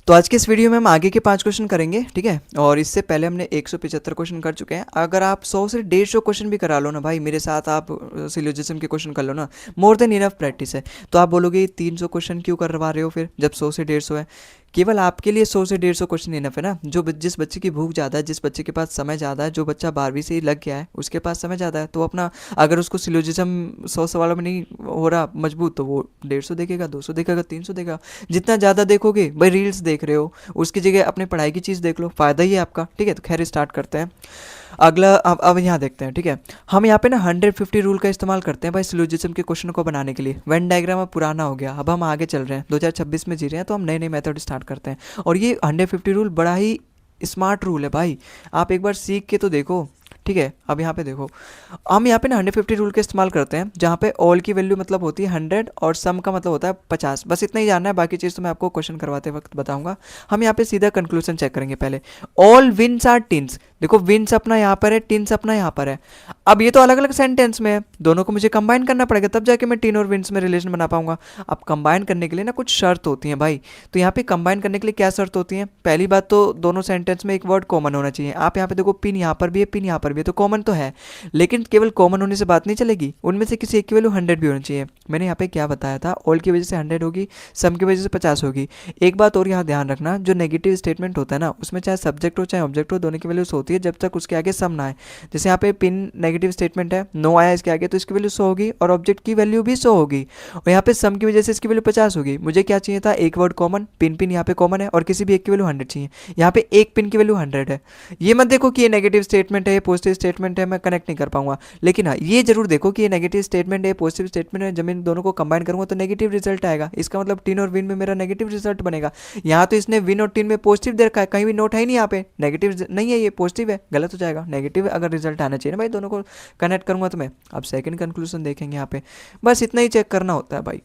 तो आज के इस वीडियो में हम आगे के 5 क्वेश्चन करेंगे, ठीक है। और इससे पहले हमने 175 क्वेश्चन कर चुके हैं। अगर आप 100 से 150 क्वेश्चन भी करा लो ना भाई मेरे साथ, आप सिलोजिज्म के क्वेश्चन कर लो ना, मोर देन इनफ प्रैक्टिस है। तो आप बोलोगे 300 क्वेश्चन क्यों करवा रहे हो फिर, जब 100 से 150 है। केवल आपके लिए 100 से 150 क्वेश्चन इनफ है ना। जिस बच्चे की भूख ज़्यादा है, जिस बच्चे के पास समय ज़्यादा है, जो बच्चा 12वीं से ही लग गया है उसके पास समय ज़्यादा है, तो अपना अगर उसको सिलोजिज्म 100 सवालों में नहीं हो रहा मजबूत, तो वो 150 देखेगा, 200 देखेगा, 300 देखेगा। जितना ज़्यादा देखोगे भाई, रील्स देख रहे हो उसकी जगह अपने पढ़ाई की चीज़ देख लो, फ़ायदा ही है आपका, ठीक है। तो खैर स्टार्ट करते हैं। अगला अब यहाँ देखते हैं, ठीक है। हम यहाँ पे ना 150 रूल का इस्तेमाल करते हैं भाई सिलोजिज्म के क्वेश्चन को बनाने के लिए। वेन डायग्राम अब पुराना हो गया, अब हम आगे चल रहे हैं, 2026 में जी रहे हैं, तो हम नए नए मेथड स्टार्ट करते हैं। और ये 150 रूल बड़ा ही स्मार्ट रूल है भाई, आप एक बार सीख के तो देखो, ठीक है। अब यहाँ पे देखो, हम यहाँ पे ना 150 रूल का इस्तेमाल करते हैं, जहाँ पे ऑल की वैल्यू मतलब होती है 100 और सम का मतलब होता है 50। बस इतना ही जानना है, बाकी चीज़ तो मैं आपको क्वेश्चन करवाते वक्त बताऊंगा। हम यहाँ पे सीधा कंक्लूजन चेक करेंगे पहले। ऑल विन्स आर टिन्स, देखो विन्स अपना यहाँ पर है, टिन्स अपना यहाँ पर है। अब ये तो अलग अलग सेंटेंस में है, दोनों को मुझे कंबाइन करना पड़ेगा, तब जाके मैं टिन और विन्स में रिलेशन बना पाऊंगा। अब कंबाइन करने के लिए ना कुछ शर्त होती हैं भाई। तो यहाँ पे कंबाइन करने के लिए क्या शर्त होती है? पहली बात तो दोनों सेंटेंस में एक वर्ड कॉमन होना चाहिए। आप यहाँ पे देखो, पिन यहाँ पर भी है, पिन यहाँ पर भी है, तो कॉमन तो है। लेकिन केवल कॉमन होने से बात नहीं चलेगी, उनमें से किसी एक की वैल्यू 100 भी होनी चाहिए। मैंने यहाँ पे क्या बताया था, ऑल की वजह से 100 होगी, सम की वजह से 50 होगी। एक बात और यहाँ ध्यान रखना, जो नेगेटिव स्टेटमेंट होता है ना, उसमें चाहे सब्जेक्ट हो चाहे ऑब्जेक्ट हो, दोनों की वैल्यूज होती है जब तक उसके आगे सम ना आए। जैसे यहाँ पे पिन नेगेटिव स्टेटमेंट है, नो आया इसके आगे, तो इसकी वैल्यू 100 होगी और ऑब्जेक्ट की वैल्यू भी 100 होगी। और यहाँ पे सम की वजह से इसकी वैल्यू 50 होगी। मुझे क्या चाहिए था, एक वर्ड कॉमन, पिन पिन यहाँ पे कॉमन है, और किसी भी एक की वैल्यू 100 चाहिए। यहाँ पे एक पिन की वैल्यू 100 है। ये मत देखो कि ये नेगेटिव स्टेटमेंट है, ये पॉजिटिव स्टेटमेंट है, मैं कनेक्ट नहीं कर पाऊंगा। लेकिन हाँ, ये जरूर देखो कि ये नेगेटिव स्टेटमेंट है, पॉजिटिव स्टेटमेंट है, जब इन दोनों को कंबाइन करूंगा तो नेगेटिव रिजल्ट आएगा। इसका मतलब टिन और विन में मेरा नेगेटिव रिजल्ट बनेगा। यहाँ तो इसने विन और टिन में पॉजिटिव दे रखा है, कहीं भी नोट है ही नहीं, यहाँ पे नेगेटिव नहीं है, ये पॉजिटिव है, गलत हो जाएगा। नेगेटिव अगर रिजल्ट आना चाहिए ना भाई, दोनों को कनेक्ट करूंगा तो मैं। अब सेकंड कंक्लूजन देखेंगे यहाँ पे, बस इतना ही चेक करना होता है भाई,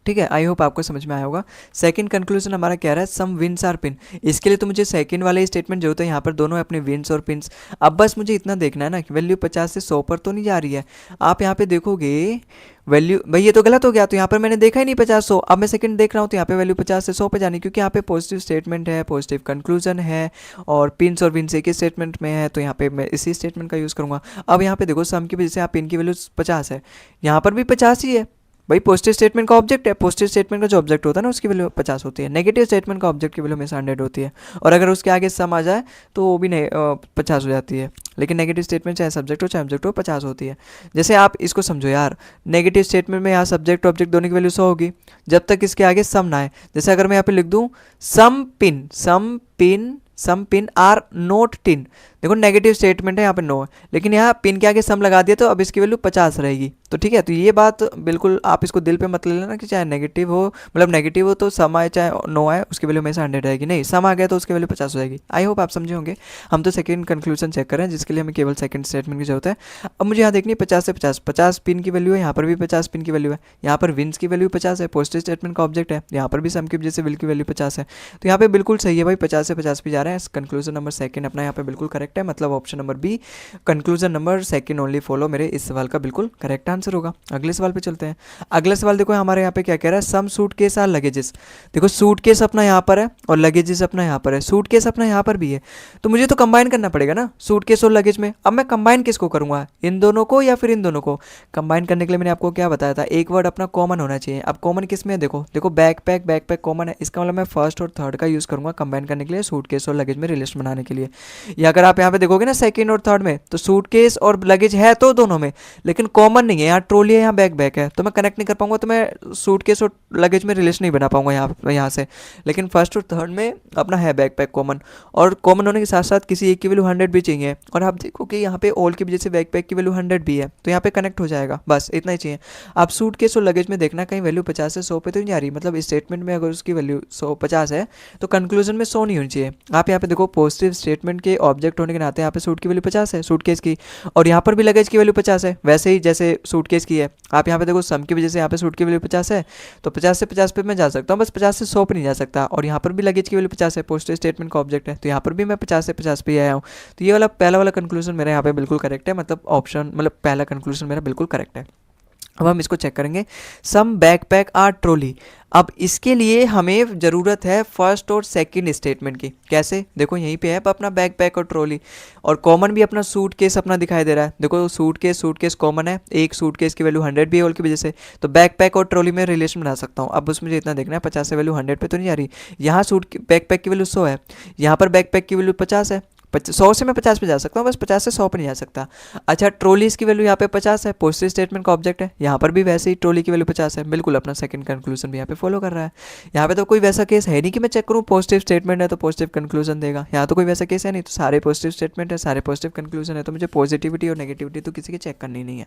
ठीक है। आई होप आपको समझ में आया होगा। सेकंड कंक्लूजन हमारा क्या रहा है, सम विंस आर पिन। इसके लिए तो मुझे सेकंड वाले स्टेटमेंट जो होता है, यहाँ पर दोनों अपने विंस और पिन्स। अब बस मुझे इतना देखना है ना कि वैल्यू 50 से 100 पर तो नहीं जा रही है। आप यहाँ पे देखोगे वैल्यू, भाई ये तो गलत हो गया, तो यहाँ पर मैंने देखा ही नहीं 50-100। अब मैं सेकंड देख रहा हूँ तो यहाँ पे वैल्यू 50 से 100 पे जानी, क्योंकि यहाँ पे पॉजिटिव स्टेटमेंट है, पॉजिटिव कंक्लूजन है, और पिन्स और विंस एक ही स्टेटमेंट में है, तो यहाँ पे मैं इसी स्टेटमेंट का यूज़ करूँगा। अब यहाँ पे देखो, सम की वजह से आप पिन की वैल्यू 50 है, यहाँ पर भी 50 ही है भाई। पॉजिटिव स्टेटमेंट का ऑब्जेक्ट है, पॉजिटिव स्टेटमेंट का जो ऑब्जेक्ट होता है ना, उसकी वैल्यू 50 होती है। नेगेटिव स्टेटमेंट का ऑब्जेक्ट की वैल्यू हमेशा 100 होती है। और अगर उसके आगे सम आ जाए तो वो भी 50 हो जाती है। लेकिन नेगेटिव स्टेटमेंट चाहे सब्जेक्ट हो चाहे ऑब्जेक्ट हो, 50 होती है। जैसे आप इसको समझो यार, नेगेटिव स्टेटमेंट में यहाँ सब्जेक्ट ऑब्जेक्ट दोनों की वैल्यू 100 होगी जब तक इसके आगे सम ना आए। जैसे अगर मैं यहाँ पे लिख दूँ सम पिन आर नोट टिन, देखो नेगेटिव स्टेटमेंट है, यहाँ पे नो है, लेकिन यहाँ पिन के आगे सम लगा दिया तो अब इसकी वैल्यू 50 रहेगी। तो ठीक है, तो ये बात बिल्कुल आप इसको दिल पे मत ले लेना कि चाहे नेगेटिव हो, मतलब नेगेटिव हो तो सम आए चाहे नो आए, उसकी वैल्यू हमेशा 100 रहेगी। नहीं, सम आ गया तो उसकी वैल्यू 50 हो जाएगी। आई होप आप समझे होंगे। हम तो सेकंड कंक्लूजन चेक करें, जिसके लिए हमें केवल सेकंड स्टेटमेंट की जरूरत है। अब मुझे यहाँ देखनी है 50 से 50 पिन की वैल्यू है, यहाँ पर भी 50 पिन की वैल्यू है, यहाँ पर विंस की वैल्यू 50 है, पॉजिटिव स्टेटमेंट का ऑब्जेक्ट है, यहाँ पर भी सम की वजह से विल की वैल्यू 50 है। तो यहाँ पे बिल्कुल सही है भाई, 50 से 50 भी जा रहे हैं। कंक्लूजन नंबर सेकंड अपना यहाँ पे बिल्कुल करेक्ट है, मतलब option number B, conclusion number second only follow, मेरे इस सवाल का बिल्कुल करेक्ट आंसर होगा। अगले सवाल पे चलते हैं। अगला सवाल देखो हमारे यहाँ पे क्या कह रहा है, सम सूटकेस आर लगेजेस। देखो सूटकेस अपना यहाँ पर है और लगेजेस अपना यहाँ पर है, सूटकेस अपना यहाँ पर भी है, तो मुझे तो कंबाइन करना पड़ेगा ना सूटकेस और लगेज में। अब मैं कंबाइन किसको करूंगा, इन दोनों को या फिर इन दोनों को? कंबाइन करने के लिए मैंने आपको क्या बताया था, एक वर्ड अपना कॉमन होना चाहिए। अब कॉमन किस में है, देखो बैकपैक कॉमन है, इसका मतलब मैं फर्स्ट और थर्ड का यूज करूंगा कंबाइन करने के लिए, सूटकेस और लगेज में रिलेशन बनाने के लिए। या अगर आप यहाँ पे देखोगे ना सेकंड और थर्ड में, तो सूटकेस और लगेज है तो दोनों में, लेकिन कॉमन नहीं है। यहाँ ट्रॉली है, यहाँ बैक है, तो मैं कनेक्ट नहीं कर पाऊंगा, तो मैं सूटकेस और लगेज में रिलेशन नहीं बना पाऊंगा यहाँ से। लेकिन फर्स्ट और थर्ड में अपना है बैकपैक कॉमन, और कॉमन होने के साथ साथ किसी एक की वैल्यू 100 भी चाहिए। और आप देखो कि यहाँ पे ऑल की वजह से बैकपैक की वैल्यू 100 भी है, तो यहाँ पे कनेक्ट हो जाएगा, बस इतना ही चाहिए। आप सूटकेस और लगेज में देखना कहीं वैल्यू 50 से 100 पे तो नहीं आ रही, मतलब स्टेटमेंट में अगर उसकी वैल्यू 150 है तो कंक्लूजन में 100 नहीं होनी चाहिए। आप यहाँ पे देखो, पॉजिटिव स्टेटमेंट के ऑब्जेक्ट होने के नाते यहाँ पे सूट की वैल्यू 50 है सूटकेस की, और यहाँ पर भी लगेज की वैल्यू 50 है, वैसे ही जैसे सूटकेस की है। आप यहाँ पे देखो, सम की वजह से यहाँ पे सूट की वैल्यू 50 है, तो 50 से 50 पे मैं जा सकता हूँ, बस 50 से 100 पे नहीं जा सकता। और यहाँ पर भी लगेज की वैल्यू 50 है, पॉजिटिव स्टेटमेंट का ऑब्जेक्ट है, तो यहाँ पर भी मैं 50 से 50 पे आया हूँ। तो ये वाला पहला वाला कंक्लूजन मेरा यहाँ पे बिल्कुल करेक्ट है, मतलब ऑप्शन, मतलब पहला कंक्लूजन मेरा बिल्कुल करेक्ट है। अब हम इसको चेक करेंगे। सम बैकपैक आर ट्रॉली। अब इसके लिए हमें ज़रूरत है फर्स्ट और सेकंड स्टेटमेंट की। कैसे? देखो यहीं पे है अपना बैकपैक और ट्रॉली, और कॉमन भी अपना सूट केस अपना दिखाई दे रहा है। देखो सूट केस कॉमन है, एक सूट केस की वैल्यू 100 भी है ऑल की वजह से, तो बैकपैक और ट्रॉली में रिलेशन बना सकता हूँ। अब उसमें मुझे इतना देखना है 50 से वैल्यू 100 पे तो नहीं आ रही। यहाँ बैकपैक की वैल्यू 100 है, यहाँ पर बैकपैक की वैल्यू 50 है। 100 से मैं 50 पे जा सकता हूँ, बस 50 से 100 पे नहीं जा सकता। अच्छा, ट्रॉलीज की वैल्यू यहाँ पे 50 है, पॉजिटिव स्टेटमेंट का ऑब्जेक्ट है, यहाँ पर भी वैसे ही ट्रॉली की वैल्यू 50 है। बिल्कुल अपना सेकंड कंक्लूजन भी यहाँ पे फॉलो कर रहा है। यहाँ पे तो कोई वैसा केस है नहीं कि मैं चेक करूँ पॉजिटिव स्टेटमेंट है तो पॉजिटिव कंक्लूजन देगा, यहाँ तो कोई वैसा केस है नहीं। तो सारे पॉजिटिव स्टेटमेंट है, सारे पॉजिटिव कंक्लूजन है, तो मुझे पॉजिटिविटी और नेगेटिविटी तो किसी की चेक करनी नहीं है।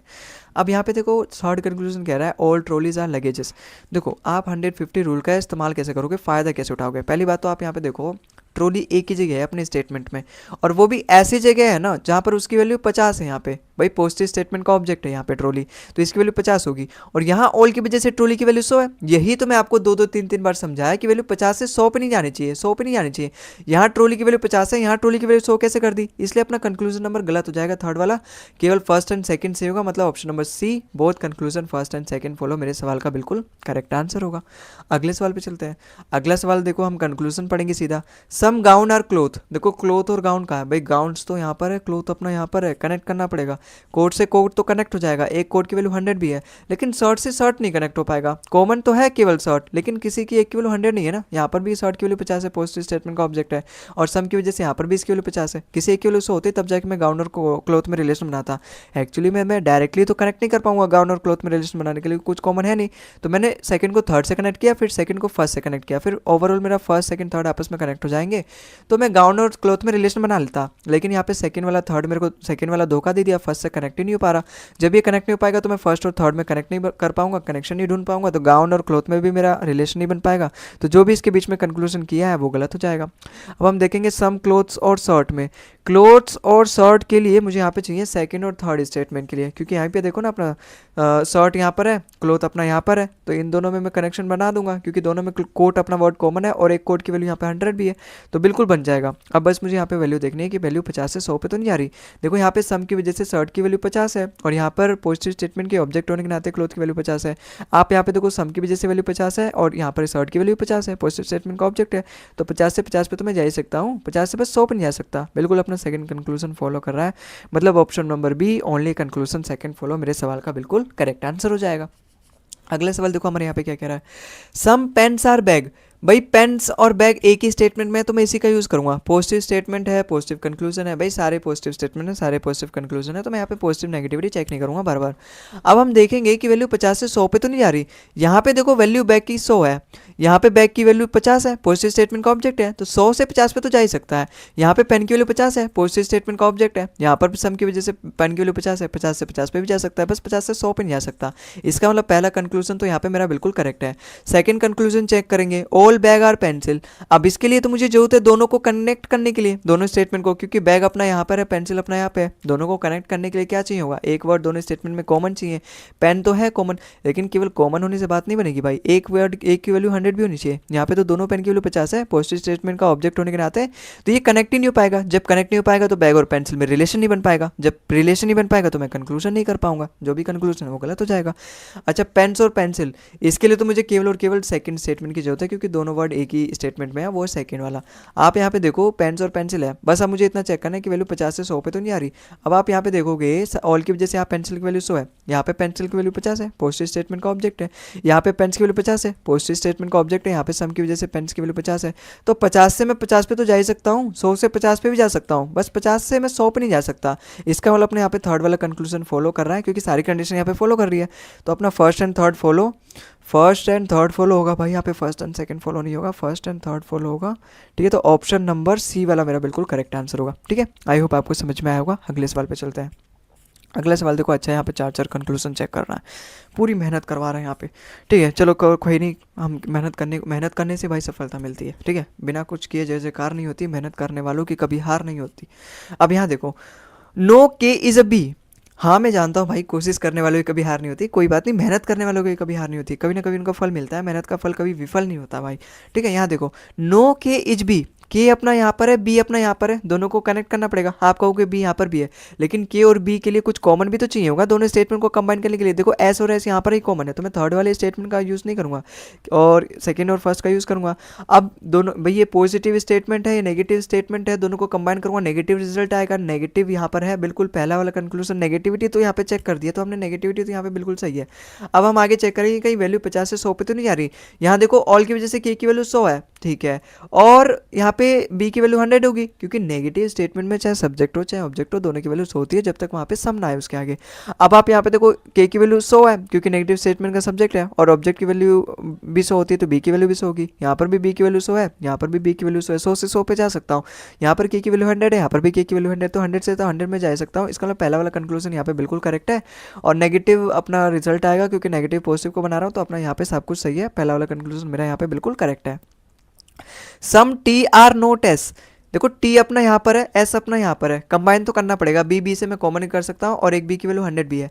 अब यहाँ पे देखो थर्ड कंक्लूजन कह रहा है ऑल ट्रॉलीज आर लगेजेस। देखो आप 150 रूल का इस्तेमाल कैसे करोगे, फ़ायदा कैसे उठाओगे। पहली बात तो आप यहाँ पे देखो ट्रॉली एक ही जगह है अपने स्टेटमेंट में, और वो भी ऐसी जगह है ना जहाँ पर उसकी वैल्यू 50 है। यहाँ पे भाई पॉजिटिव स्टेटमेंट का ऑब्जेक्ट है यहाँ पे ट्रॉली, तो इसकी वैल्यू 50 होगी, और यहाँ ऑल की वजह से ट्रॉली की वैल्यू 100 है। यही तो मैं आपको दो दो तीन तीन बार समझाया कि वैल्यू 50 से 100 पे नहीं जानी चाहिए, 100 पे नहीं जानी चाहिए। यहाँ ट्रॉली की वैल्यू 50 है, यहाँ ट्रॉली की वैल्यू 100 कैसे कर दी, इसलिए अपना कंक्लूजन नंबर गलत हो जाएगा थर्ड वाला। केवल फर्स्ट एंड सेकंड सही होगा, मतलब option number C both conclusion first and second follow मेरे सवाल का बिल्कुल करेक्ट आंसर होगा। अगले सवाल पे चलते हैं। अगला सवाल देखो हम कंक्लूजन पढ़ेंगे सीधा। सम गाउन आर क्लोथ। देखो क्लोथ और गाउन कहाँ है भाई, गाउन्स तो यहाँ पर है, क्लोथ अपना यहाँ पर है, कनेक्ट करना पड़ेगा। कोट से कोट तो कनेक्ट हो जाएगा, एक कोट की वैल्यू 100 भी है, लेकिन शर्ट से शर्ट नहीं कनेक्ट हो पाएगा। कॉमन तो है केवल शर्ट, लेकिन किसी की एक की वैल्यू 100 नहीं है ना। यहाँ पर भी शर्ट की वैल्यू 50 है, पॉजिटिव स्टेटमेंट का ऑब्जेक्ट है, और सम की वजह से यहाँ पर भी इसकी वैल्यू 50 है। किसी एक की वैल्यू 100 होती तब जाके मैं गाउन और क्लोथ में रिलेशन बनाता। एक्चुअली मैं डायरेक्टली तो कनेक्ट नहीं कर पाऊंगा गाउन और क्लोथ में रिलेशन बनाने के लिए, कुछ कॉमन है नहीं। तो मैंने सेकंड को थर्ड से कनेक्ट किया, फिर सेकंड को फर्स्ट से कनेक्ट किया, फिर ओवरऑल मेरा फर्स्ट सेकंड थर्ड आपस में कनेक्ट हो जाएंगे, तो मैं गाउन और क्लोथ में रिलेशन बना लेता। लेकिन यहाँ पे सेकंड वाला थर्ड मेरे को सेकंड वाला धोखा दे दिया, फर्स्ट से कनेक्ट ही नहीं हो पा रहा। जब ये कनेक्ट नहीं हो पाएगा तो मैं फर्स्ट और थर्ड में कनेक्ट नहीं कर पाऊंगा, कनेक्शन नहीं ढूंढ पाऊंगा, तो गाउन और क्लोथ में भी मेरा रिलेशन नहीं बन पाएगा। तो जो भी इसके बीच में कंक्लूजन किया है वो गलत हो जाएगा। अब हम देखेंगे सम क्लोथ्स और शर्ट में। क्लोथ्स और शर्ट के लिए मुझे यहाँ पे चाहिए सेकंड और थर्ड स्टेटमेंट के लिए, क्योंकि यहाँ पे देखो ना अपना शर्ट यहाँ पर है, क्लोथ अपना यहाँ पर है, तो इन दोनों में मैं कनेक्शन बना दूंगा, क्योंकि दोनों में कोट अपना वर्ड कॉमन है, और एक कोट की वैल्यू यहाँ पे 100 भी है, तो बिल्कुल बन जाएगा। अब बस मुझे यहाँ पे वैल्यू देखनी है कि वैल्यू 50 से 100 पे तो नहीं आ रही। देखो यहाँ पे सम की वजह से शर्ट की वैल्यू 50 है, और यहाँ पर पॉजिटिव स्टेटमेंट के ऑब्जेक्ट होने के नाते क्लोथ की वैल्यू 50 है। आप यहाँ पे देखो सम की वजह से वैल्यू 50 है, और यहाँ पर शर्ट की वैल्यू 50 है, पॉजिटिव स्टेटमेंट का ऑब्जेक्ट है, तो 50 से 50 पे तो मैं जा ही सकता हूँ, 50 से बस 100 पे नहीं जा सकता। बिल्कुल अपना सेकंड कंक्लूजन फॉलो कर रहा है, मतलब option number B only conclusion second follow मेरे सवाल का बिल्कुल करेक्ट आंसर हो जाएगा। अगला सवाल देखो हमारे यहाँ पे क्या कह रहा है। सम पेन्स आर बैग। भाई पेन्स और बैग एक ही स्टेटमेंट में है, तो मैं इसी का यूज़ करूंगा। पॉजिटिव स्टेटमेंट है, पॉजिटिव कंक्लूजन है, भाई सारे पॉजिटिव स्टेटमेंट है, सारे पॉजिटिव कंक्लूजन है, तो मैं यहाँ पे पॉजिटिव नेगेटिविटी चेक नहीं करूंगा बार बार। अब हम देखेंगे कि वैल्यू 50 से 100 पे तो नहीं जा रही। यहाँ पे देखो वैल्यू बैग की 100 है, यहाँ पे बैग की वैल्यू 50 है, पॉजिटिव स्टेटमेंट का ऑब्जेक्ट है, तो 100 से 50 पे तो जा ही सकता है। यहाँ पे पेन की वैल्यू 50 है, पॉजिटिव स्टेटमेंट का ऑब्जेक्ट है, यहाँ पर भी सम की वजह से पेन की वैल्यू 50 है, 50 से 50 पे भी जा सकता है, बस 50 से 100 पे नहीं जा सकता। इसका मतलब पहला कंक्लूजन तो यहाँ पे मेरा बिल्कुल करेक्ट है। सेकंड कंक्लूजन चेक करेंगे, ऑल बैग आर पेंसिल। अब इसके लिए तो मुझे जरूरत है दोनों को कनेक्ट करने के लिए, दोनों स्टेटमेंट को, क्योंकि बैग अपना यहाँ पर है, पेंसिल अपना यहाँ पे है, दोनों को कनेक्ट करने के लिए क्या चाहिए होगा, एक वर्ड दोनों स्टेटमेंट में कॉमन चाहिए। पेन तो है कॉमन, लेकिन केवल कॉमन होने से बात नहीं बनेगी भाई, एक वर्ड एक की वैल्यू 100 भी होनी चाहिए। यहाँ पे तो दोनों पेन की वैल्यू 50 है, पॉजिटिव स्टेटमेंट का ऑब्जेक्ट होने के नाते, तो ये कनेक्ट ही नहीं हो पाएगा। जब कनेक्ट नहीं हो पाएगा तो बैग और पेंसिल में रिलेशन नहीं बन पाएगा, जब रिलेशन नहीं बन पाएगा तो मैं कंक्लूजन नहीं कर पाऊंगा, जो भी कंक्लूजन है वो गलत हो जाएगा। अच्छा, पेन्स और पेंसिल, इसके लिए तो मुझे केवल और केवल सेकंड स्टेटमेंट की जरूरत है, क्योंकि दोनों वर्ड एक ही स्टेटमेंट में है, वो सेकंड वाला। आप यहाँ पे देखो पेन्स और पेंसिल है, बस अब मुझे इतना चेक करना है कि वैल्यू 50 से 100 पे तो नहीं आ रही। अब आप यहाँ पे देखोगे ऑल की वजह से यहाँ पेंसिल की वैल्यू 100 है, यहाँ पे पेंसिल की वैल्यू 50 है, पॉजिटिव स्टेटमेंट का ऑब्जेक्ट है, यहाँ पे पेन्स की वैल्यू 50 है, पॉजिटिव स्टेटमेंट का ऑब्जेक्ट है, यहाँ पे सम की वजह से पेन्स की वैल्यू 50 है, तो 50 से मैं 50 पे तो जा ही सकता हूँ, 100 से 50 पे भी जा सकता हूँ, बस 50 से मैं 100 पे नहीं जा सकता। इसका मतलब अपने यहाँ पे थर्ड वाला कंक्लूजन फॉलो कर रहा है, क्योंकि सारी कंडीशन यहाँ पे फॉलो कर रही है, तो अपना फर्स्ट एंड थर्ड फॉलो होगा भाई, यहाँ पे फर्स्ट एंड सेकंड फॉलो नहीं होगा, फर्स्ट एंड थर्ड फॉलो होगा। ठीक है, तो ऑप्शन नंबर सी वाला मेरा बिल्कुल करेक्ट आंसर होगा। ठीक है, आई होप आपको समझ में आया होगा। अगले सवाल पे चलते हैं। अगला सवाल देखो, अच्छा यहाँ पे चार चार कंक्लूजन चेक करना है, पूरी मेहनत करवा रहे हैं यहाँ पे। ठीक है, चलो कोई नहीं, हम मेहनत करने से भाई सफलता मिलती है। ठीक है, बिना कुछ किए जय जयकार नहीं होती, मेहनत करने वालों की कभी हार नहीं होती। अब यहाँ देखो, नो के इज़ अ बी। हाँ मैं जानता हूँ भाई, कोशिश करने वालों की कभी हार नहीं होती, कोई बात नहीं, मेहनत करने वालों की कभी हार नहीं होती, कभी ना कभी उनका फल मिलता है, मेहनत का फल कभी विफल नहीं होता भाई। ठीक है, यहाँ देखो, नो के इज बी, के अपना यहाँ पर है, बी अपना यहाँ पर है, दोनों को कनेक्ट करना पड़ेगा। आप कहोगे बी यहाँ पर भी है, लेकिन के और बी के लिए कुछ कॉमन भी तो चाहिए होगा दोनों स्टेटमेंट को कंबाइन करने के लिए। देखो एस और एस यहाँ पर ही कॉमन है, तो मैं थर्ड वाले स्टेटमेंट का यूज़ नहीं करूँगा और सेकेंड और फर्स्ट का यूज़ करूँगा। अब दोनों भाई ये पॉजिटिव स्टेटमेंट है, ये नेगेटिव स्टेटमेंट है, दोनों को कंबाइन करूँगा, नेगेटिव रिजल्ट आएगा। नेगेटिव यहाँ पर है, बिल्कुल पहला वाला कंक्लूजन नेगेटिविटी तो यहाँ पे चेक कर दिया, तो हमने नेगेटिविटी तो यहाँ पे बिल्कुल सही है। अब हम आगे चेक करेंगे कहीं वैल्यू 50 से 100 पे तो नहीं जा रही। यहाँ देखो ऑल की वजह से के की वैल्यू 100 है, ठीक है, और यहाँ पे बी की वैल्यू 100 होगी, क्योंकि नेगेटिव स्टेटमेंट में चाहे सब्जेक्ट हो चाहे ऑब्जेक्ट हो, दोनों की वैल्यू 100 होती है जब तक वहाँ पे सम ना आए उसके आगे। अब आप यहाँ पे देखो के की वैल्यू 100 है, क्योंकि नेगेटिव स्टेटमेंट का सब्जेक्ट है, और ऑब्जेक्ट की वैल्यू भी 100 होती है, तो बी की वैल्यू भी 100 होगी। यहाँ पर भी बी की वैल्यू 100 है, यहाँ पर भी बी की वैल्यू 100 है, 100 से 100 पे जा सकता हूँ। यहाँ पर के की वैल्यू 100 है, यहाँ पर भी के की वैल्यू 100, तो 100 से तो 100 में जा सकता हूँ। इसका मतलब पहला वाला कंक्लूजन यहाँ पे बिल्कुल करेक्ट है, और नेगेटिव अपना रिजल्ट आएगा, क्योंकि नेगेटिव पॉजिटिव को बना रहा हूँ, तो अपना यहाँ पे सब कुछ सही है। पहला वाला कंक्लूजन मेरा यहाँ पे बिल्कुल करेक्ट है। Some T R note S, देखो टी अपना यहाँ पर है, एस अपना यहाँ पर है, कंबाइन तो करना पड़ेगा, बी बी से मैं कॉमन कर सकता हूँ, और एक बी की वैल्यू 100 भी है।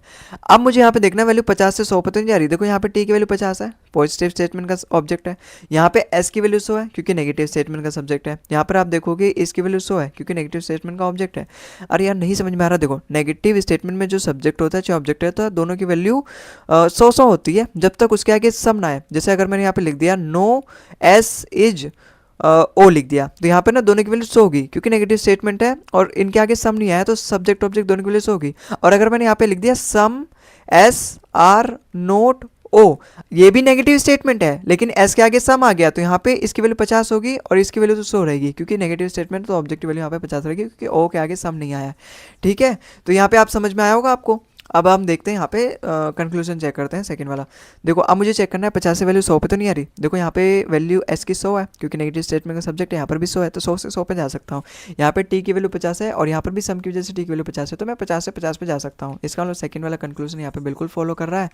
अब मुझे यहाँ पे देखना वैल्यू 50 से 100 पे तो नहीं जा रही। देखो यहाँ पे टी की वैल्यू 50 है, पॉजिटिव स्टेटमेंट का ऑब्जेक्ट है। यहाँ पे एस की वैल्यू 100 है, क्योंकि नेगेटिव स्टेटमेंट का सब्जेक्ट है। यहाँ पर आप देखोगे इसकी वैल्यू 100 है, क्योंकि नेगेटिव स्टेटमेंट का ऑब्जेक्ट है। अरे यार नहीं समझ में आ रहा। देखो नेगेटिव स्टेटमेंट में जो सब्जेक्ट होता है चाहे ऑब्जेक्ट होता है, दोनों की वैल्यू 100 होती है जब तक उसके आगे सम ना आए। जैसे अगर मैंने यहाँ पे लिख दिया नो एस इज ओ लिख दिया, तो यहाँ पे ना दोनों की वैल्यू 100 होगी, क्योंकि नेगेटिव स्टेटमेंट है और इनके आगे सम नहीं आया, तो सब्जेक्ट ऑब्जेक्ट दोनों की वैल्यू 100 होगी। और अगर मैंने यहाँ पे लिख दिया सम एस आर नोट ओ, ये भी नेगेटिव स्टेटमेंट है, लेकिन एस के आगे सम आ गया, तो यहाँ पे इसकी वैल्यू 50 होगी और इसकी वैल्यू तो 100 रहेगी, क्योंकि नेगेटिव स्टेटमेंट तो ऑब्जेक्ट की वैल्यू यहाँ पे 50 रहेगी, क्योंकि ओ के आगे सम नहीं आया। ठीक है, तो यहाँ पे आप समझ में आया होगा आपको। अब हम देखते हैं यहाँ पे कंक्लूजन चेक करते हैं सेकंड वाला। देखो अब मुझे चेक करना है 50 से वैल्यू 100 पे तो नहीं आ रही। देखो यहाँ पे वैल्यू एस की 100 है, क्योंकि नेगेटिव स्टेटमेंट का सब्जेक्ट है, यहाँ पर भी 100 है, तो 100 से 100 पे जा सकता हूँ। यहाँ पे टी की वैल्यू 50 है, और यहाँ पर भी सम की वजह से टी की वैल्यू 50 है, तो मैं 50 से 50 पे जा सकता हूँ। इसका मतलब सेकंड वाला कंक्लूजन यहाँ पे बिल्कुल फॉलो कर रहा है,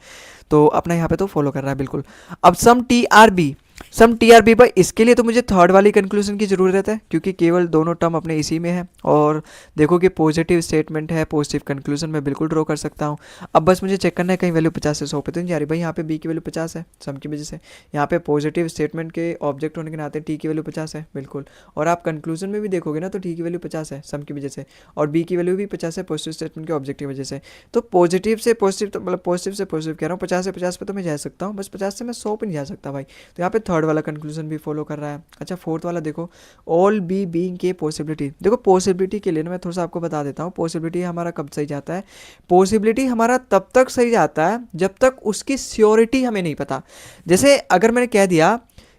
तो अपना यहाँ पे तो फॉलो कर रहा है बिल्कुल। अब some T R B, some T R B पर इसके लिए तो मुझे थर्ड वाली कंक्लूजन की ज़रूरत है, क्योंकि केवल दोनों टर्म अपने इसी में है, और देखो कि पॉजिटिव स्टेटमेंट है, पॉजिटिव कंक्लूजन मैं बिल्कुल ड्रॉ कर सकता हूँ। अब बस मुझे चेक करना है कहीं वैल्यू 50 से 100 पे तो नहीं जा रही। भाई यहाँ पे बी की वैल्यू 50 है सम की वजह से, यहाँ पे पॉजिटिव स्टेटमेंट के ऑब्जेक्ट होने के नाते टी की वैल्यू 50 है बिल्कुल, और आप कंक्लूजन में भी देखोगे ना तो टी की वैल्यू 50 है सम की वजह से, और बी की वैल्यू भी 50 है पॉजिटिव स्टेटमेंट के ऑब्जेक्ट की वजह से। तो पॉजिटिव से पॉजिटिव, तो मतलब पॉजिटिव से पॉजिटिव कह रहा हूँ, 50 से 50 पे तो मैं जा सकता हूँ, बस 50 से मैं 100 पे नहीं जा सकता भाई। तो यहाँ पे थर्ड वाला कंक्लूजन भी फॉलो कर रहा है। अच्छा फोर्थ वाला देखो, ऑल बी बीइंग के पॉसिबिलिटी। देखो पॉसिबिलिटी के लिए ना मैं थोड़ा सा आपको बता देता हूँ, पॉसिबिलिटी हमारा कब सही जाता है। पॉसिबिलिटी हमारा तब तक सही जाता है जब तक उसकी श्योरिटी हमें नहीं पता। जैसे अगर मैंने कह दिया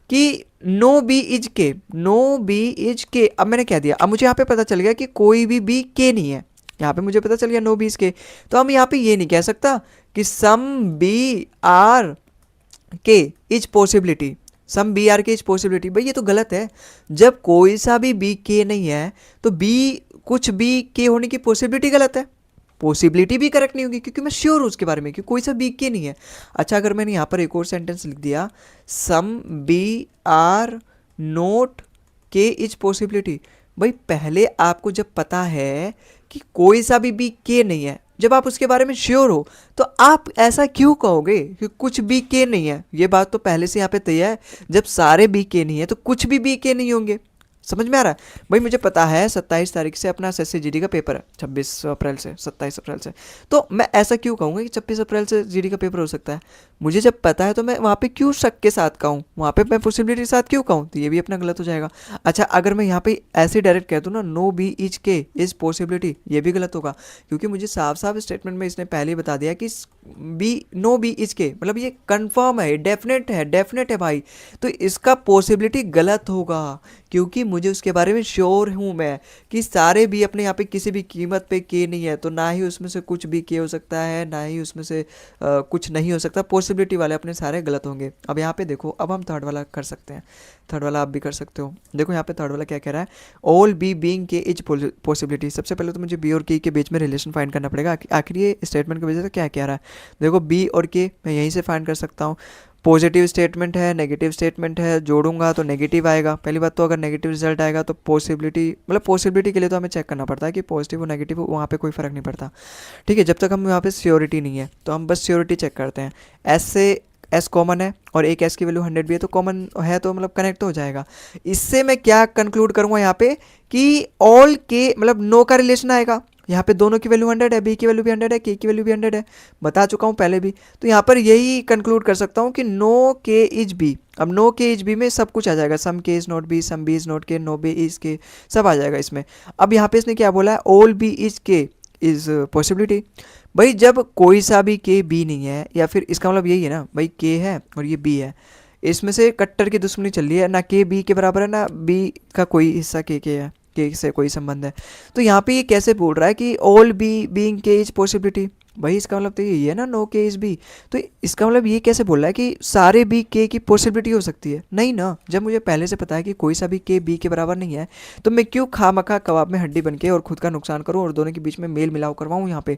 कि नो बी इज के, नो बी इज के, अब मैंने कह दिया, अब मुझे यहाँ पे पता चल गया कि कोई भी बी के नहीं है, यहाँ पे मुझे पता चल गया नो बी इज के, तो हम यहाँ पे ये नहीं कह सकता कि some B are K is possibility, some B are K is possibility. भाई ये तो गलत है। जब कोई सा भी बी के नहीं है तो बी कुछ बी के होने की पॉसिबिलिटी गलत है, पॉसिबिलिटी भी करेक्ट नहीं होगी, क्योंकि मैं श्योर हूँ उसके बारे में कि कोई सा बी के नहीं है। अच्छा अगर मैंने यहाँ पर एक और सेंटेंस लिख दिया, सम बी आर नोट के इज पॉसिबिलिटी। भाई पहले आपको जब पता है कि कोई सा भी बी के नहीं है, जब आप उसके बारे में श्योर हो, तो आप ऐसा क्यों कहोगे कि कुछ बी के नहीं है। ये बात तो पहले से यहाँ पे तय है, जब सारे बी के नहीं है तो कुछ भी बी के नहीं होंगे। समझ में आ रहा है भाई। मुझे पता है 27 तारीख से अपना एसएससी जीडी का पेपर है, 26 अप्रैल से 27 अप्रैल से, तो मैं ऐसा क्यों कहूँगा कि 26 अप्रैल से जीडी का पेपर हो सकता है। मुझे जब पता है तो मैं वहाँ पे क्यों शक के साथ कहूँ, वहाँ पे मैं पॉसिबिलिटी के साथ क्यों कहूँ, तो ये भी अपना गलत हो जाएगा। अच्छा अगर मैं यहाँ पे ऐसे डायरेक्ट कह दूँ ना, नो बी इज के इज पॉसिबिलिटी, ये भी गलत होगा, क्योंकि मुझे साफ साफ स्टेटमेंट में इसने पहले ही बता दिया कि बी नो बी इज के, मतलब ये कंफर्म है, डेफिनेट है, डेफिनेट है भाई, तो इसका पॉसिबिलिटी गलत होगा, क्योंकि मुझे उसके बारे में श्योर हूँ मैं कि सारे भी अपने यहाँ पे किसी भी कीमत पे के नहीं है, तो ना ही उसमें से कुछ भी के हो सकता है, ना ही उसमें से कुछ नहीं हो सकता। पॉसिबिलिटी वाले अपने सारे गलत होंगे। अब यहाँ पे देखो, अब हम थर्ड वाला कर सकते हैं, थर्ड वाला आप भी कर सकते हो। देखो यहाँ पे थर्ड वाला क्या कह रहा है, ऑल बी बीइंग के इज पॉसिबिलिटी। सबसे पहले तो मुझे बी और के बीच में रिलेशन फाइंड करना पड़ेगा, आखिर ये स्टेटमेंट की वजह से क्या कह रहा है। देखो बी और के मैं यहीं से फाइंड कर सकता हूँ। पॉजिटिव स्टेटमेंट है, नेगेटिव स्टेटमेंट है, जोड़ूंगा तो नेगेटिव आएगा। पहली बात तो अगर नेगेटिव रिजल्ट आएगा तो पॉसिबिलिटी, मतलब पॉसिबिलिटी के लिए तो हमें चेक करना पड़ता है कि पॉजिटिव और नेगेटिव वहाँ पे कोई फ़र्क नहीं पड़ता। ठीक है, जब तक हम यहाँ पे श्योरिटी नहीं है तो हम बस श्योरिटी चेक करते हैं। एस से एस कॉमन है और एक एस की वैल्यू 100 भी है, तो कॉमन है तो मतलब कनेक्ट तो हो जाएगा। इससे मैं क्या कंक्लूड करूँगा यहाँ पे कि ऑल के मतलब नो का रिलेशन आएगा। यहाँ पे दोनों की वैल्यू 100 है, बी की वैल्यू भी 100 है, के की वैल्यू भी 100 है, बता चुका हूँ पहले भी। तो यहाँ पर यही कंक्लूड कर सकता हूँ कि नो के इज बी। अब नो के इज बी में सब कुछ आ जाएगा, some K is not B, some B is not K, no B is K, सब आ जाएगा इसमें। अब यहाँ पे इसने क्या बोला है, ऑल बी इज के इज पॉसिबिलिटी। भाई जब कोई सा भी के बी नहीं है, या फिर इसका मतलब यही है ना भाई, के है और ये बी है, इसमें से कट्टर की दुश्मनी चल रही है, ना के बी के बराबर है ना बी का कोई हिस्सा के है, के से कोई संबंध है। तो यहाँ पे ये कैसे बोल रहा है कि ऑल बी बीइंग के इज पॉसिबिलिटी, भाई इसका मतलब तो यही है ना नो के इज बी। तो इसका मतलब ये कैसे बोल रहा है कि सारे बी के की पॉसिबिलिटी हो सकती है? नहीं ना, जब मुझे पहले से पता है कि कोई सा भी के बी के बराबर नहीं है, तो मैं क्यों खामखा कबाब में हड्डी बन के और खुद का नुकसान करूँ और दोनों के बीच में मेल मिलाव करवाऊँ यहाँ पे,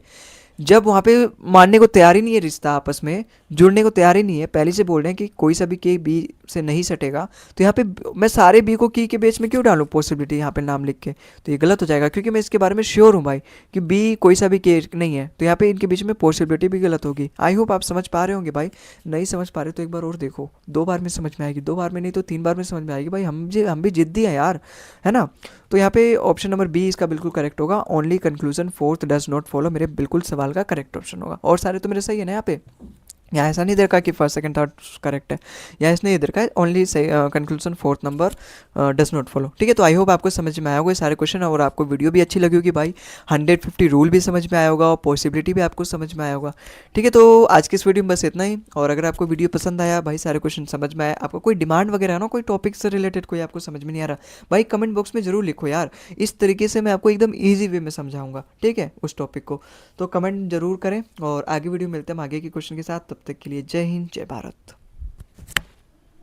जब वहाँ पे मानने को तैयार ही नहीं है, रिश्ता आपस में जुड़ने को तैयार ही नहीं है, पहले से बोल रहे हैं कि कोई सा भी के बी से नहीं सटेगा। तो यहाँ पे मैं सारे बी को की के बेच में क्यों डालूँ पॉसिबिलिटी यहाँ पे नाम लिख के? तो ये गलत हो जाएगा, क्योंकि मैं इसके बारे में श्योर हूँ भाई कि बी कोई सा भी के नहीं है, तो यहाँ पे इनके बीच में पॉसिबिलिटी भी गलत होगी। आई होप आप समझ पा रहे होंगे भाई। नहीं समझ पा रहे तो एक बार और देखो, 2 बार में समझ में आएगी, 2 बार में नहीं तो 3 बार में समझ में आएगी भाई। हम भी जिद्दी हैं यार, है ना। तो यहाँ पे ऑप्शन नंबर बी इसका बिल्कुल करेक्ट होगा। Only conclusion fourth does not follow मेरे बिल्कुल सवाल का करेक्ट ऑप्शन होगा, और सारे तो मेरे सही है ना यहाँ पे। यहाँ ऐसा नहीं देखा कि फर्स्ट सेकंड थर्ड करेक्ट है, यहाँ इसने ये देखा है ओनली सही conclusion fourth number does not follow. ठीक है, तो आई होप आपको समझ में आया होगा ये सारे क्वेश्चन, और आपको वीडियो भी अच्छी लगी होगी भाई। 150 रूल भी समझ में आया होगा और पॉसिबिलिटी भी आपको समझ में आया होगा। ठीक है, तो आज की इस वीडियो में बस इतना ही। और अगर आपको वीडियो पसंद आया भाई, सारे क्वेश्चन समझ में आया, आपको कोई डिमांड वगैरह है ना, कोई टॉपिक से रिलेटेड कोई आपको समझ में नहीं आ रहा भाई, कमेंट बॉक्स में जरूर लिखो यार। इस तरीके से मैं आपको एकदम ईजी वे में समझाऊंगा, ठीक है, उस टॉपिक को। तो कमेंट जरूर करें, और आगे वीडियो मिलते हैं हम आगे के क्वेश्चन के साथ। तब तक के लिए जय हिंद, जय भारत।